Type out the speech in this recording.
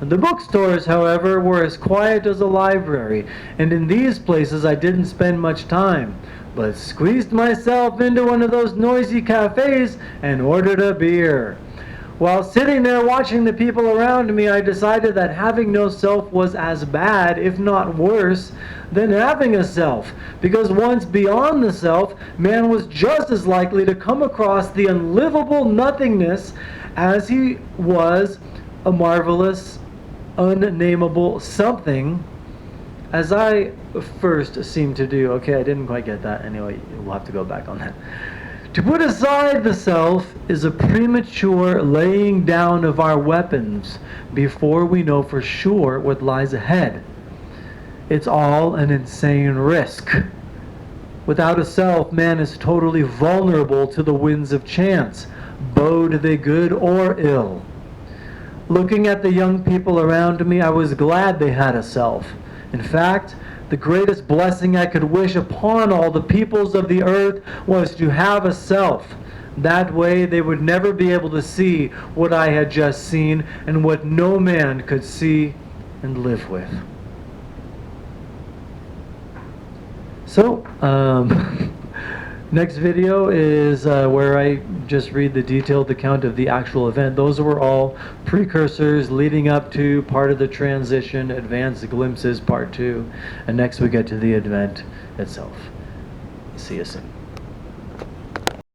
The bookstores, however, were as quiet as a library, and in these places I didn't spend much time, but squeezed myself into one of those noisy cafes and ordered a beer. While sitting there watching the people around me, I decided that having no self was as bad, if not worse, than having a self, because once beyond the self, man was just as likely to come across the unlivable nothingness as he was a marvelous, unnameable something, as I first seemed to do. Okay, I didn't quite get that. Anyway, we'll have to go back on that. To put aside the self is a premature laying down of our weapons before we know for sure what lies ahead. It's all an insane risk. Without a self, man is totally vulnerable to the winds of chance, bode they good or ill. Looking at the young people around me, I was glad they had a self. In fact, the greatest blessing I could wish upon all the peoples of the earth was to have a self. That way they would never be able to see what I had just seen and what no man could see and live with. So, next video is where I just read the detailed account of the actual event. Those were all precursors leading up to part of the transition, advanced glimpses, part 2. And next we get to the event itself. See you soon.